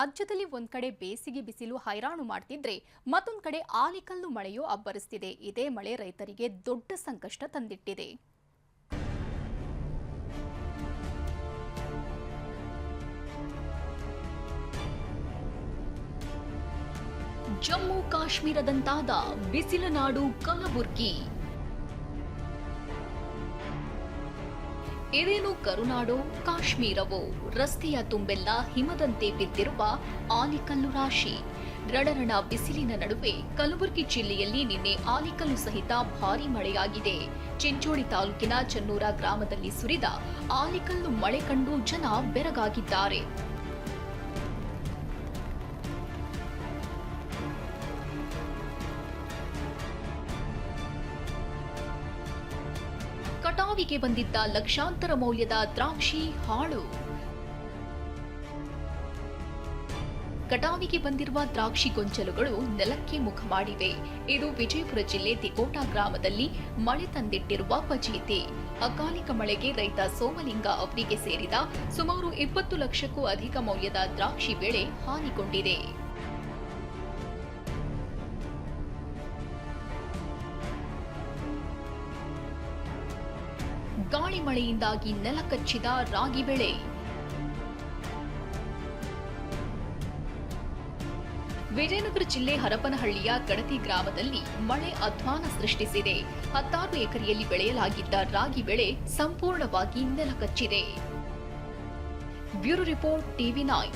ರಾಜ್ಯದಲ್ಲಿ ಒಂದ್ ಕಡೆ ಬೇಸಿಗೆ ಬಿಸಿಲು ಹೈರಾಣು ಮಾಡ್ತಿದ್ರೆ ಮತ್ತೊಂದ್ ಕಡೆ ಆಲಿಕಲ್ಲು ಮಳೆಯೂ ಅಬ್ಬರಿಸ್ತಿದೆ. ಇದೇ ಮಳೆ ರೈತರಿಗೆ ದೊಡ್ಡ ಸಂಕಷ್ಟ ತಂದಿಟ್ಟಿದೆ. ಜಮ್ಮು ಕಾಶ್ಮೀರದಂತಾದ ಬಿಸಿಲ ನಾಡು ಕಲಬುರ್ಗಿ. ಇದೇನು ಕರುನಾಡೋ ಕಾಶ್ಮೀರವೋ, ರಸ್ತೆಯ ತುಂಬೆಲ್ಲ ಹಿಮದಂತೆ ಬಿದ್ದಿರುವ ಆಲಿಕಲ್ಲು ರಾಶಿ. ರಡರಣ ಬಿಸಿಲಿನ ನಡುವೆ ಕಲಬುರಗಿ ಜಿಲ್ಲೆಯಲ್ಲಿ ನಿನ್ನೆ ಆಲಿಕಲ್ಲು ಸಹಿತ ಭಾರೀ ಮಳೆಯಾಗಿದೆ. ಚಿಂಚೋಳಿ ತಾಲೂಕಿನ ಚನ್ನೂರ ಗ್ರಾಮದಲ್ಲಿ ಸುರಿದ ಆಲಿಕಲ್ಲು ಮಳೆ ಕಂಡು ಜನ ಬೆರಗಾಗಿದ್ದಾರೆ. ಕಟಾವಿಗೆ ಬಂದಿದ್ದ ಲಕ್ಷಾಂತರ ಮೌಲ್ಯದ ದ್ರಾಕ್ಷಿ ಹಾಳು. ಕಟಾವಿಗೆ ಬಂದಿರುವ ದ್ರಾಕ್ಷಿ ಗೊಂಚಲುಗಳು ನೆಲಕ್ಕೆ ಮುಖ ಮಾಡಿವೆ. ಇದು ವಿಜಯಪುರ ಜಿಲ್ಲೆ ತಿಕೋಟಾ ಗ್ರಾಮದಲ್ಲಿ ಮಳೆ ತಂದಿಟ್ಟಿರುವ ಫಜೀತಿ. ಅಕಾಲಿಕ ಮಳೆಗೆ ರೈತ ಸೋಮಲಿಂಗ ಅವರಿಗೆ ಸೇರಿದ ಸುಮಾರು 20 ಲಕ್ಷಕ್ಕೂ ಅಧಿಕ ಮೌಲ್ಯದ ದ್ರಾಕ್ಷಿ ಬೆಳೆ ಹಾನಿಗೊಂಡಿದೆ. ಗಾಳಿ ಮಳೆಯಿಂದಾಗಿ ನೆಲಕಚ್ಚಿದ ರಾಗಿ ಬೆಳೆ. ವಿಜಯನಗರ ಜಿಲ್ಲೆ ಹರಪನಹಳ್ಳಿಯ ಕಡತಿ ಗ್ರಾಮದಲ್ಲಿ ಮಳೆ ಅಧ್ವಾನ ಸೃಷ್ಟಿಸಿದೆ. 16 ಎಕರೆಯಲ್ಲಿ ಬೆಳೆಯಲಾಗಿದ್ದ ರಾಗಿ ಬೆಳೆ ಸಂಪೂರ್ಣವಾಗಿ ನೆಲಕಚ್ಚಿದೆ. Bureau report ಟಿವಿ9.